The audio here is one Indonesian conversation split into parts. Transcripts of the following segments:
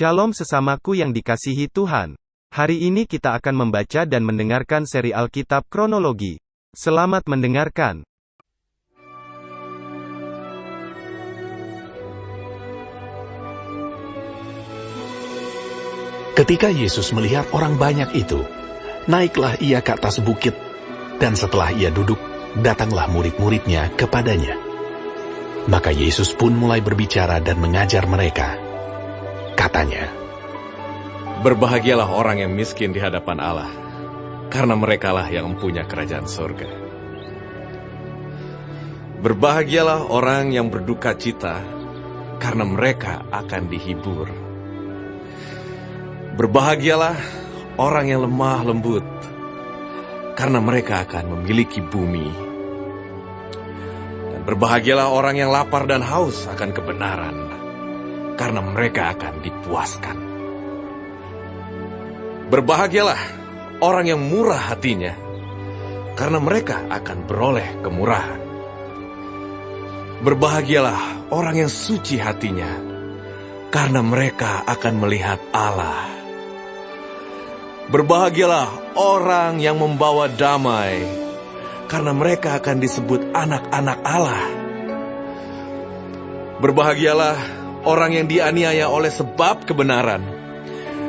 Shalom sesamaku yang dikasihi Tuhan. Hari ini kita akan membaca dan mendengarkan seri Alkitab Kronologi. Selamat mendengarkan. Ketika Yesus melihat orang banyak itu, naiklah ia ke atas bukit, dan setelah ia duduk, datanglah murid-muridnya kepadanya. Maka Yesus pun mulai berbicara dan mengajar mereka. Katanya, "Berbahagialah orang yang miskin di hadapan Allah, karena merekalah yang mempunyai kerajaan surga. Berbahagialah orang yang berduka cita, karena mereka akan dihibur. Berbahagialah orang yang lemah lembut, karena mereka akan memiliki bumi. Dan berbahagialah orang yang lapar dan haus akan kebenaran, karena mereka akan dipuaskan. Berbahagialah orang yang murah hatinya, karena mereka akan beroleh kemurahan. Berbahagialah orang yang suci hatinya, karena mereka akan melihat Allah. Berbahagialah orang yang membawa damai, karena mereka akan disebut anak-anak Allah. Berbahagialah orang yang dianiaya oleh sebab kebenaran,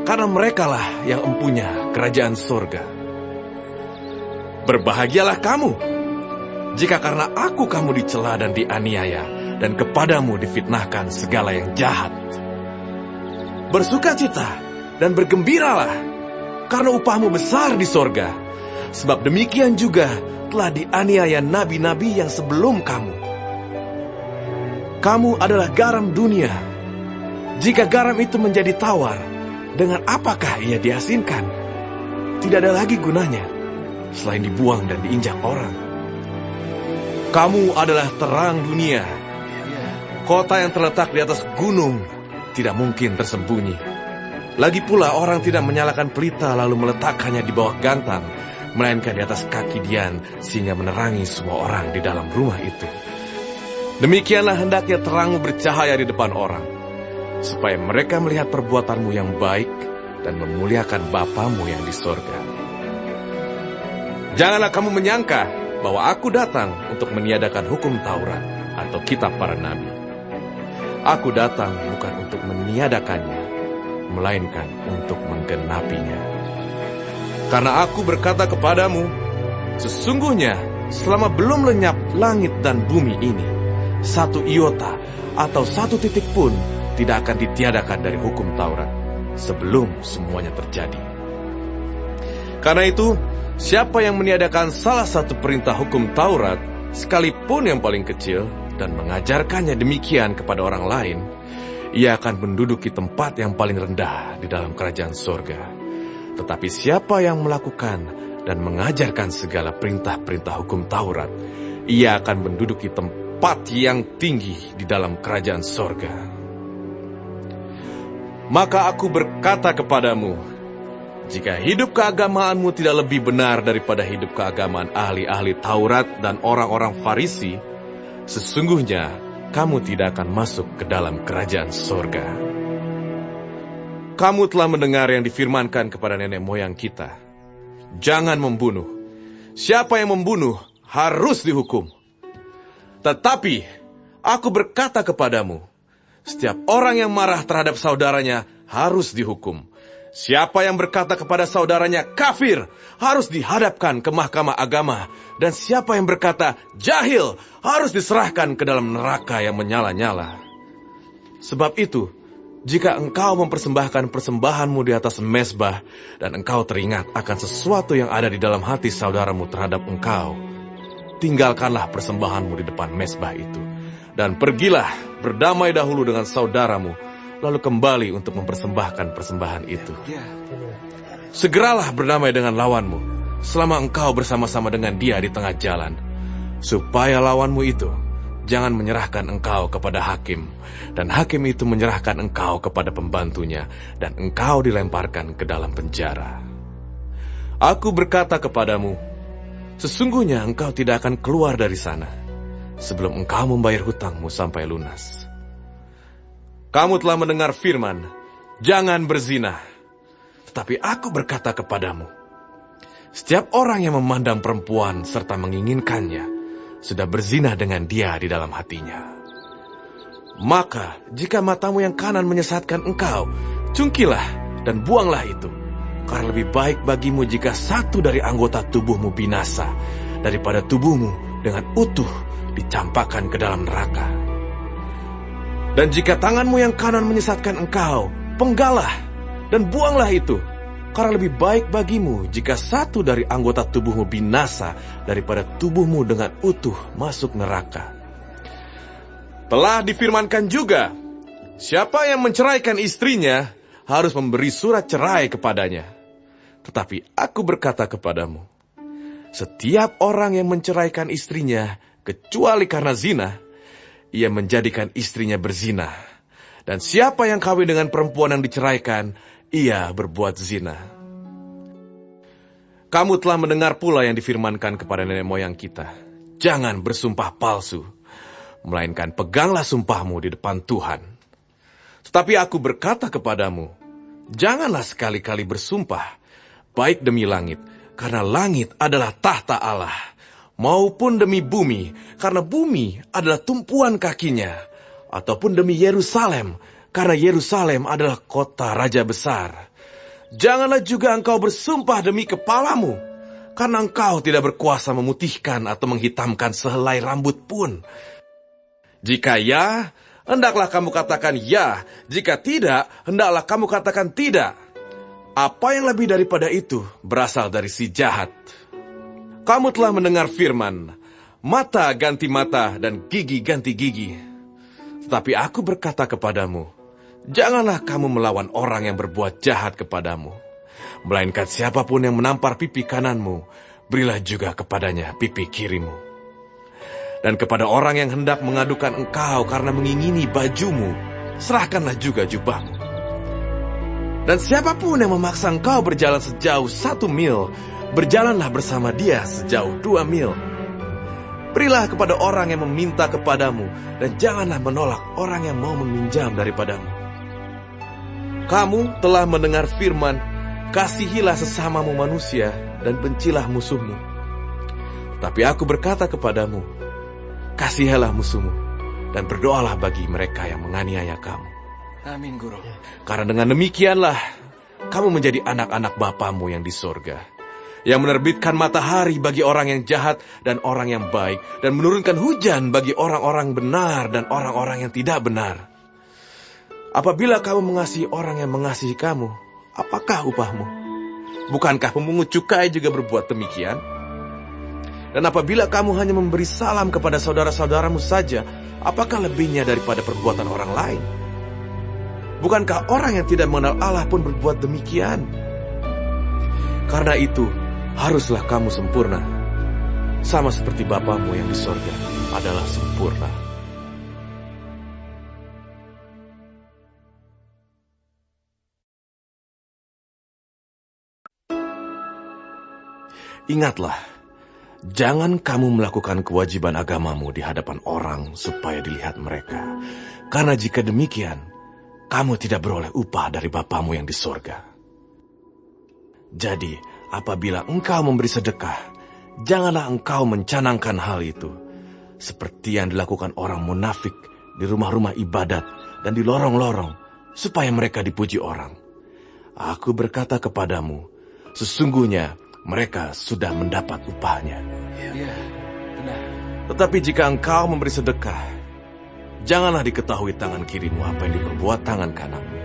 karena merekalah yang mempunyai kerajaan surga. Berbahagialah kamu, jika karena aku kamu dicela dan dianiaya, dan kepadamu difitnahkan segala yang jahat. Bersukacita dan bergembiralah, karena upahmu besar di sorga, sebab demikian juga telah dianiaya nabi-nabi yang sebelum kamu. Kamu adalah garam dunia. Jika garam itu menjadi tawar, dengan apakah ia diasinkan? Tidak ada lagi gunanya, selain dibuang dan diinjak orang. Kamu adalah terang dunia. Kota yang terletak di atas gunung tidak mungkin tersembunyi. Lagi pula orang tidak menyalakan pelita lalu meletakkannya di bawah gantang, melainkan di atas kaki dian, sehingga menerangi semua orang di dalam rumah itu. Demikianlah hendaknya terangmu bercahaya di depan orang, supaya mereka melihat perbuatanmu yang baik dan memuliakan Bapamu yang di sorga. Janganlah kamu menyangka bahwa aku datang untuk meniadakan hukum Taurat atau kitab para nabi. Aku datang bukan untuk meniadakannya, melainkan untuk menggenapinya. Karena aku berkata kepadamu, sesungguhnya selama belum lenyap langit dan bumi ini, satu iota atau satu titik pun tidak akan ditiadakan dari hukum Taurat, sebelum semuanya terjadi. Karena itu, siapa yang meniadakan salah satu perintah hukum Taurat, sekalipun yang paling kecil, dan mengajarkannya demikian kepada orang lain, ia akan menduduki tempat yang paling rendah di dalam kerajaan surga. Tetapi siapa yang melakukan dan mengajarkan segala perintah-perintah hukum Taurat, ia akan menduduki tempat yang tinggi di dalam kerajaan surga. Maka aku berkata kepadamu, jika hidup keagamaanmu tidak lebih benar daripada hidup keagamaan ahli-ahli Taurat dan orang-orang Farisi, sesungguhnya kamu tidak akan masuk ke dalam kerajaan sorga. Kamu telah mendengar yang difirmankan kepada nenek moyang kita, jangan membunuh. Siapa yang membunuh harus dihukum. Tetapi aku berkata kepadamu, setiap orang yang marah terhadap saudaranya harus dihukum. Siapa yang berkata kepada saudaranya kafir harus dihadapkan ke mahkamah agama, dan siapa yang berkata jahil harus diserahkan ke dalam neraka yang menyala-nyala. Sebab itu, jika engkau mempersembahkan persembahanmu di atas mezbah, dan engkau teringat akan sesuatu yang ada di dalam hati saudaramu terhadap engkau, tinggalkanlah persembahanmu di depan mezbah itu, dan pergilah berdamai dahulu dengan saudaramu, lalu kembali untuk mempersembahkan persembahan itu. Segeralah berdamai dengan lawanmu, selama engkau bersama-sama dengan dia di tengah jalan, supaya lawanmu itu jangan menyerahkan engkau kepada hakim, dan hakim itu menyerahkan engkau kepada pembantunya, dan engkau dilemparkan ke dalam penjara. Aku berkata kepadamu, sesungguhnya engkau tidak akan keluar dari sana, sebelum engkau membayar hutangmu sampai lunas. Kamu telah mendengar firman, jangan berzina. Tetapi aku berkata kepadamu, setiap orang yang memandang perempuan serta menginginkannya, sudah berzina dengan dia di dalam hatinya. Maka, jika matamu yang kanan menyesatkan engkau, cungkilah dan buanglah itu. Karena lebih baik bagimu jika satu dari anggota tubuhmu binasa, daripada tubuhmu dengan utuh dicampakkan ke dalam neraka. Dan jika tanganmu yang kanan menyesatkan engkau, penggalah dan buanglah itu. Karena lebih baik bagimu jika satu dari anggota tubuhmu binasa, daripada tubuhmu dengan utuh masuk neraka. Telah difirmankan juga, siapa yang menceraikan istrinya harus memberi surat cerai kepadanya. Tetapi aku berkata kepadamu, setiap orang yang menceraikan istrinya, kecuali karena zina, ia menjadikan istrinya berzina. Dan siapa yang kawin dengan perempuan yang diceraikan, ia berbuat zina. Kamu telah mendengar pula yang difirmankan kepada nenek moyang kita, jangan bersumpah palsu, melainkan peganglah sumpahmu di depan Tuhan. Tetapi aku berkata kepadamu, janganlah sekali-kali bersumpah, baik demi langit, karena langit adalah tahta Allah, maupun demi bumi, karena bumi adalah tumpuan kakinya, ataupun demi Yerusalem, karena Yerusalem adalah kota raja besar. Janganlah juga engkau bersumpah demi kepalamu, karena engkau tidak berkuasa memutihkan atau menghitamkan sehelai rambut pun. Jika ya, hendaklah kamu katakan ya. Jika tidak, hendaklah kamu katakan tidak. Apa yang lebih daripada itu berasal dari si jahat. Kamu telah mendengar firman, mata ganti mata dan gigi ganti gigi. Tetapi aku berkata kepadamu, janganlah kamu melawan orang yang berbuat jahat kepadamu. Melainkan siapapun yang menampar pipi kananmu, berilah juga kepadanya pipi kirimu. Dan kepada orang yang hendak mengadukan engkau karena mengingini bajumu, serahkanlah juga jubahmu. Dan siapapun yang memaksa engkau berjalan sejauh 1 mil, berjalanlah bersama dia sejauh 2 mil. Berilah kepada orang yang meminta kepadamu, dan janganlah menolak orang yang mau meminjam daripadamu. Kamu telah mendengar firman, kasihilah sesamamu manusia, dan bencilah musuhmu. Tapi aku berkata kepadamu, kasihilah musuhmu, dan berdoalah bagi mereka yang menganiaya kamu. Amin, Guru. Karena dengan demikianlah, kamu menjadi anak-anak Bapamu yang di sorga, yang menerbitkan matahari bagi orang yang jahat dan orang yang baik, dan menurunkan hujan bagi orang-orang benar dan orang-orang yang tidak benar. Apabila kamu mengasihi orang yang mengasihi kamu, apakah upahmu? Bukankah pemungut cukai juga berbuat demikian? Dan apabila kamu hanya memberi salam kepada saudara-saudaramu saja, apakah lebihnya daripada perbuatan orang lain? Bukankah orang yang tidak mengenal Allah pun berbuat demikian? Karena itu, haruslah kamu sempurna, sama seperti Bapamu yang di sorga adalah sempurna. Ingatlah, jangan kamu melakukan kewajiban agamamu di hadapan orang supaya dilihat mereka. Karena jika demikian, kamu tidak beroleh upah dari Bapamu yang di sorga. Jadi, apabila engkau memberi sedekah, janganlah engkau mencanangkan hal itu, seperti yang dilakukan orang munafik di rumah-rumah ibadat dan di lorong-lorong, supaya mereka dipuji orang. Aku berkata kepadamu, sesungguhnya mereka sudah mendapat upahnya. Ya, benar. Tetapi jika engkau memberi sedekah, janganlah diketahui tangan kirimu apa yang diperbuat tangan kananmu.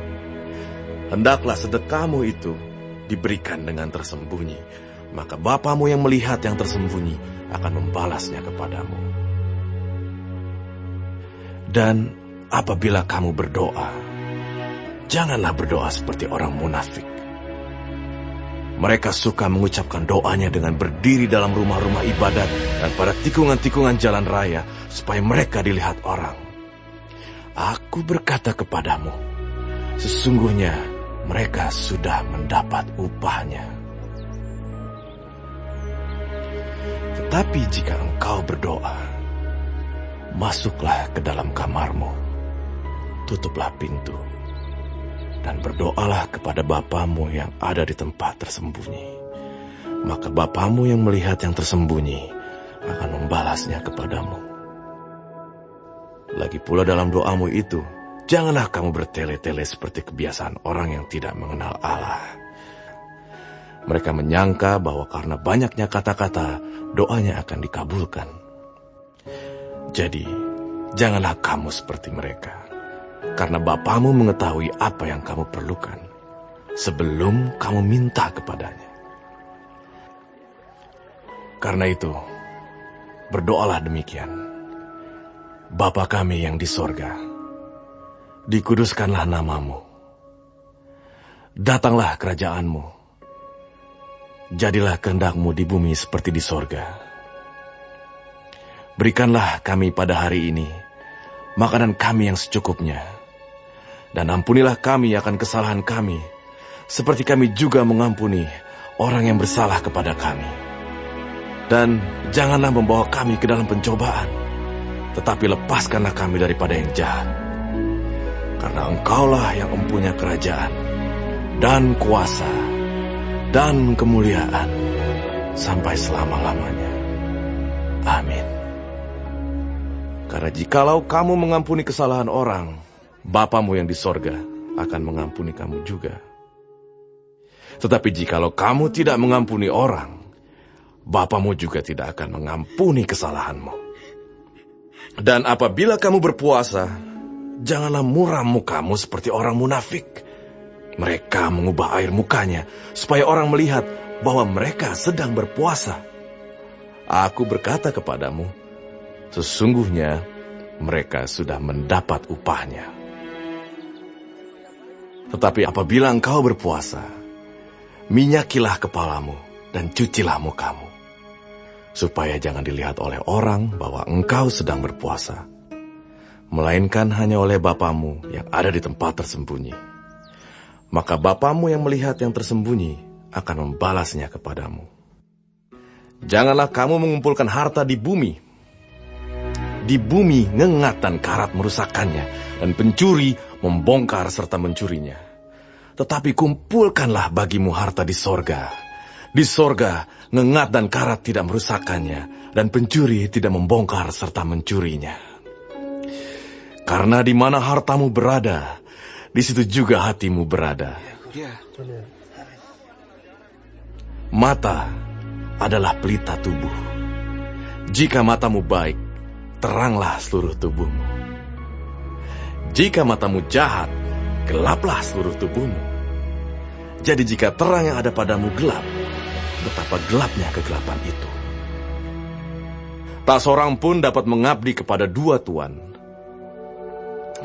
Hendaklah sedekahmu itu diberikan dengan tersembunyi, maka Bapamu yang melihat yang tersembunyi akan membalasnya kepadamu. Dan apabila kamu berdoa, janganlah berdoa seperti orang munafik. Mereka suka mengucapkan doanya dengan berdiri dalam rumah-rumah ibadat dan pada tikungan-tikungan jalan raya, supaya mereka dilihat orang. Aku berkata kepadamu, sesungguhnya mereka sudah mendapat upahnya. Tetapi jika engkau berdoa, masuklah ke dalam kamarmu, tutuplah pintu, dan berdoalah kepada Bapamu yang ada di tempat tersembunyi. Maka Bapamu yang melihat yang tersembunyi akan membalasnya kepadamu. Lagi pula dalam doamu itu, janganlah kamu bertele-tele seperti kebiasaan orang yang tidak mengenal Allah. Mereka menyangka bahwa karena banyaknya kata-kata, doanya akan dikabulkan. Jadi, janganlah kamu seperti mereka, karena Bapamu mengetahui apa yang kamu perlukan sebelum kamu minta kepadanya. Karena itu, berdoalah demikian. Bapa kami yang di sorga, dikuduskanlah namamu. Datanglah kerajaanmu. Jadilah kehendakmu di bumi seperti di sorga. Berikanlah kami pada hari ini makanan kami yang secukupnya. Dan ampunilah kami akan kesalahan kami, seperti kami juga mengampuni orang yang bersalah kepada kami. Dan janganlah membawa kami ke dalam pencobaan, tetapi lepaskanlah kami daripada yang jahat. Karena Engkaulah yang mempunyai kerajaan, dan kuasa, dan kemuliaan, sampai selama-lamanya. Amin. Karena jikalau kamu mengampuni kesalahan orang, Bapamu yang di sorga akan mengampuni kamu juga. Tetapi jikalau kamu tidak mengampuni orang, Bapamu juga tidak akan mengampuni kesalahanmu. Dan apabila kamu berpuasa, janganlah muram mukamu seperti orang munafik. Mereka mengubah air mukanya supaya orang melihat bahwa mereka sedang berpuasa. Aku berkata kepadamu, sesungguhnya mereka sudah mendapat upahnya. Tetapi apabila engkau berpuasa, minyakilah kepalamu dan cucilah mukamu, supaya jangan dilihat oleh orang bahwa engkau sedang berpuasa, melainkan hanya oleh Bapamu yang ada di tempat tersembunyi. Maka Bapamu yang melihat yang tersembunyi akan membalasnya kepadamu. Janganlah kamu mengumpulkan harta di bumi. Di bumi ngengat dan karat merusakkannya, dan pencuri membongkar serta mencurinya. Tetapi kumpulkanlah bagimu harta di sorga. Di sorga ngengat dan karat tidak merusakkannya, dan pencuri tidak membongkar serta mencurinya. Karena di mana hartamu berada, di situ juga hatimu berada. Mata adalah pelita tubuh. Jika matamu baik, teranglah seluruh tubuhmu. Jika matamu jahat, gelaplah seluruh tubuhmu. Jadi jika terang yang ada padamu gelap, betapa gelapnya kegelapan itu. Tak seorang pun dapat mengabdi kepada dua tuan.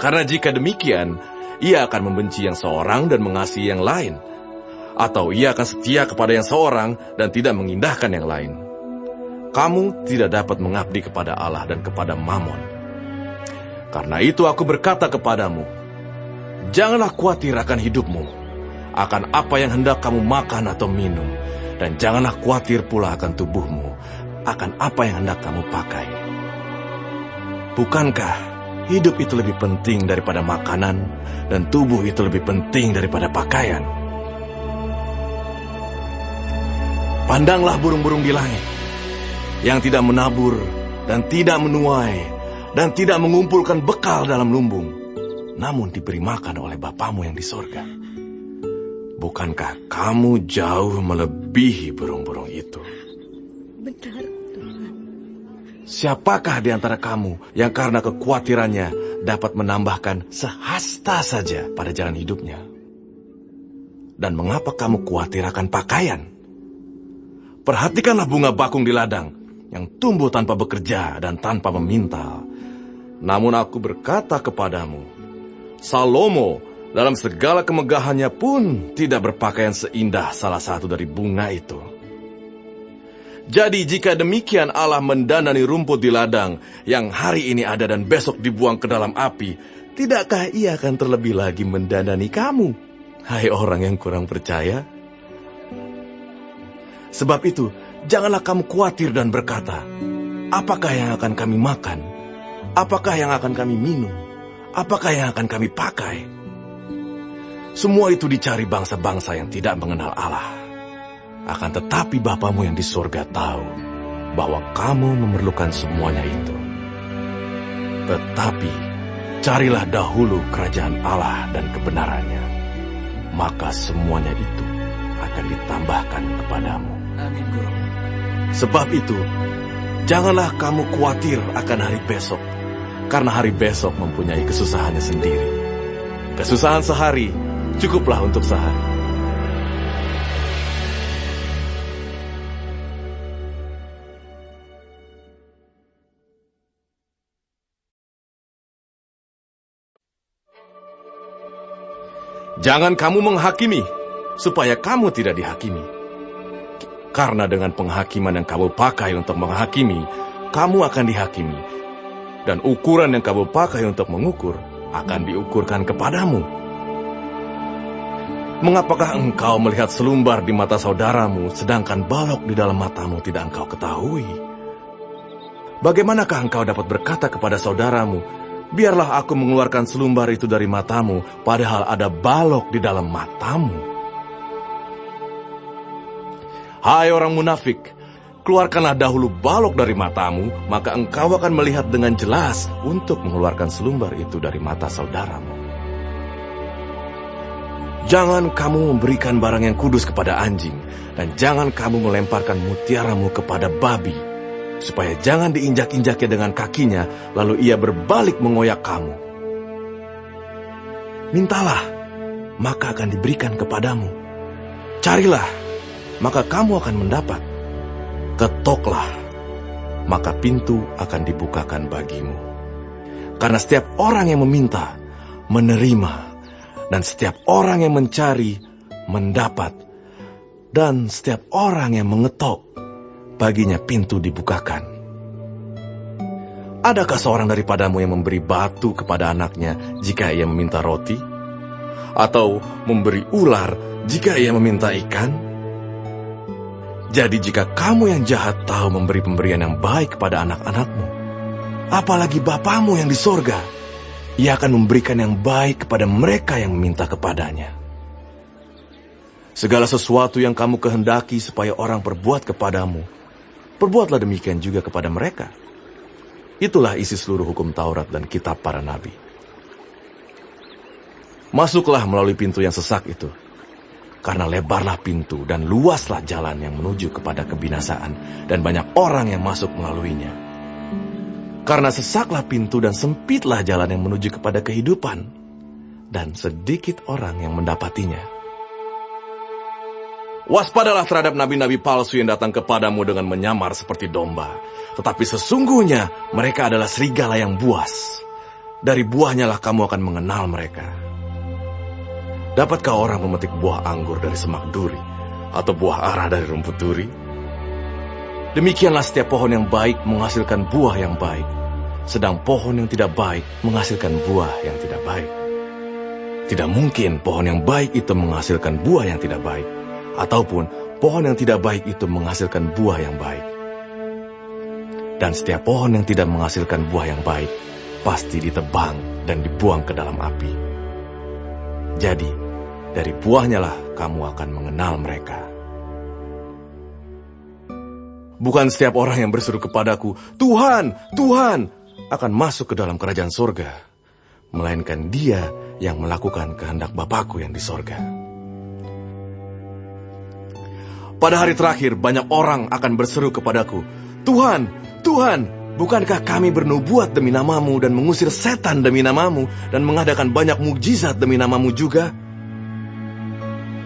Karena jika demikian, ia akan membenci yang seorang dan mengasihi yang lain. Atau ia akan setia kepada yang seorang dan tidak mengindahkan yang lain. Kamu tidak dapat mengabdi kepada Allah dan kepada Mammon. Karena itu aku berkata kepadamu, janganlah khawatir akan hidupmu, akan apa yang hendak kamu makan atau minum, dan janganlah khawatir pula akan tubuhmu, akan apa yang hendak kamu pakai. Bukankah hidup itu lebih penting daripada makanan, dan tubuh itu lebih penting daripada pakaian? Pandanglah burung-burung di langit, yang tidak menabur, dan tidak menuai, dan tidak mengumpulkan bekal dalam lumbung, namun diberi makan oleh Bapamu yang di sorga. Bukankah kamu jauh melebihi burung-burung itu? Benar, Tuhan. Siapakah di antara kamu yang karena kekhawatirannya dapat menambahkan sehasta saja pada jalan hidupnya? Dan mengapa kamu khawatir akan pakaian? Perhatikanlah bunga bakung di ladang, yang tumbuh tanpa bekerja dan tanpa memintal. Namun aku berkata kepadamu, Salomo dalam segala kemegahannya pun tidak berpakaian seindah salah satu dari bunga itu. Jadi jika demikian Allah mendandani rumput di ladang, yang hari ini ada dan besok dibuang ke dalam api, tidakkah ia akan terlebih lagi mendandani kamu, hai orang yang kurang percaya? Sebab itu, janganlah kamu khawatir dan berkata, apakah yang akan kami makan? Apakah yang akan kami minum? Apakah yang akan kami pakai? Semua itu dicari bangsa-bangsa yang tidak mengenal Allah. Akan tetapi Bapamu yang di sorga tahu bahwa kamu memerlukan semuanya itu. Tetapi carilah dahulu kerajaan Allah dan kebenarannya, maka semuanya itu akan ditambahkan kepadamu. Amin, Guru. Sebab itu, janganlah kamu khawatir akan hari besok, karena hari besok mempunyai kesusahannya sendiri. Kesusahan sehari cukuplah untuk sehari. Jangan kamu menghakimi, supaya kamu tidak dihakimi. Karena dengan penghakiman yang kamu pakai untuk menghakimi, kamu akan dihakimi. Dan ukuran yang kamu pakai untuk mengukur, akan diukurkan kepadamu. Mengapakah engkau melihat selumbar di mata saudaramu, sedangkan balok di dalam matamu tidak engkau ketahui? Bagaimanakah engkau dapat berkata kepada saudaramu, biarlah aku mengeluarkan selumbar itu dari matamu, padahal ada balok di dalam matamu? Hai orang munafik, keluarkanlah dahulu balok dari matamu, maka engkau akan melihat dengan jelas untuk mengeluarkan selumbar itu dari mata saudaramu. Jangan kamu memberikan barang yang kudus kepada anjing, dan jangan kamu melemparkan mutiaramu kepada babi, supaya jangan diinjak-injaknya dengan kakinya, lalu ia berbalik mengoyak kamu. Mintalah, maka akan diberikan kepadamu. Carilah, maka kamu akan mendapat. Ketoklah, maka pintu akan dibukakan bagimu. Karena setiap orang yang meminta, menerima. Dan setiap orang yang mencari, mendapat. Dan setiap orang yang mengetok, baginya pintu dibukakan. Adakah seorang daripadamu yang memberi batu kepada anaknya jika ia meminta roti? Atau memberi ular jika ia meminta ikan? Jadi jika kamu yang jahat tahu memberi pemberian yang baik kepada anak-anakmu, apalagi Bapamu yang di sorga, Ia akan memberikan yang baik kepada mereka yang meminta kepadanya. Segala sesuatu yang kamu kehendaki supaya orang perbuat kepadamu, perbuatlah demikian juga kepada mereka. Itulah isi seluruh hukum Taurat dan kitab para nabi. Masuklah melalui pintu yang sesak itu, karena lebarlah pintu dan luaslah jalan yang menuju kepada kebinasaan, dan banyak orang yang masuk melaluinya. Karena sesaklah pintu dan sempitlah jalan yang menuju kepada kehidupan, dan sedikit orang yang mendapatinya. Waspadalah terhadap nabi-nabi palsu yang datang kepadamu dengan menyamar seperti domba, tetapi sesungguhnya mereka adalah serigala yang buas. Dari buahnya lah kamu akan mengenal mereka. Dapatkah orang memetik buah anggur dari semak duri, atau buah ara dari rumput duri? Demikianlah setiap pohon yang baik menghasilkan buah yang baik, sedang pohon yang tidak baik menghasilkan buah yang tidak baik. Tidak mungkin pohon yang baik itu menghasilkan buah yang tidak baik, ataupun pohon yang tidak baik itu menghasilkan buah yang baik. Dan setiap pohon yang tidak menghasilkan buah yang baik, pasti ditebang dan dibuang ke dalam api. Jadi, dari buahnya lah kamu akan mengenal mereka. Bukan setiap orang yang berseru kepadaku, Tuhan, Tuhan, akan masuk ke dalam kerajaan sorga, melainkan dia yang melakukan kehendak Bapakku yang di sorga. Pada hari terakhir, banyak orang akan berseru kepadaku, Tuhan, Tuhan, bukankah kami bernubuat demi namamu dan mengusir setan demi namamu dan mengadakan banyak mukjizat demi namamu juga?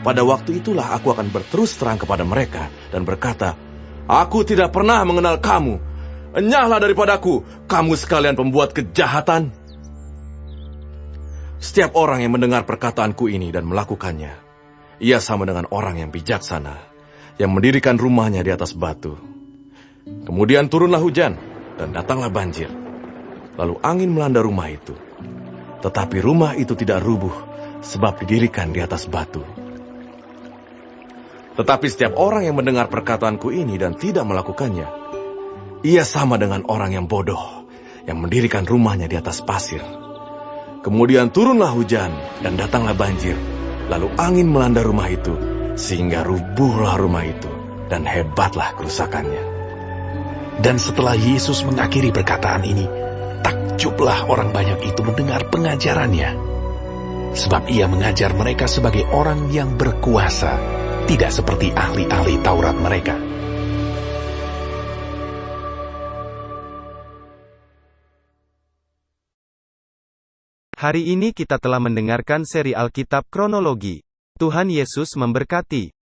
Pada waktu itulah aku akan berterus terang kepada mereka dan berkata, Aku tidak pernah mengenal kamu. Enyahlah daripadaku, kamu sekalian pembuat kejahatan. Setiap orang yang mendengar perkataanku ini dan melakukannya, ia sama dengan orang yang bijaksana, yang mendirikan rumahnya di atas batu. Kemudian turunlah hujan, dan datanglah banjir. Lalu angin melanda rumah itu. Tetapi rumah itu tidak rubuh, sebab didirikan di atas batu. Tetapi setiap orang yang mendengar perkataanku ini dan tidak melakukannya, ia sama dengan orang yang bodoh, yang mendirikan rumahnya di atas pasir. Kemudian turunlah hujan, dan datanglah banjir, Lalu angin melanda rumah itu, sehingga rubuhlah rumah itu, dan hebatlah kerusakannya. Dan setelah Yesus mengakhiri perkataan ini, takjublah orang banyak itu mendengar pengajarannya. Sebab ia mengajar mereka sebagai orang yang berkuasa, tidak seperti ahli-ahli Taurat mereka. Hari ini kita telah mendengarkan seri Alkitab Kronologi. Tuhan Yesus memberkati.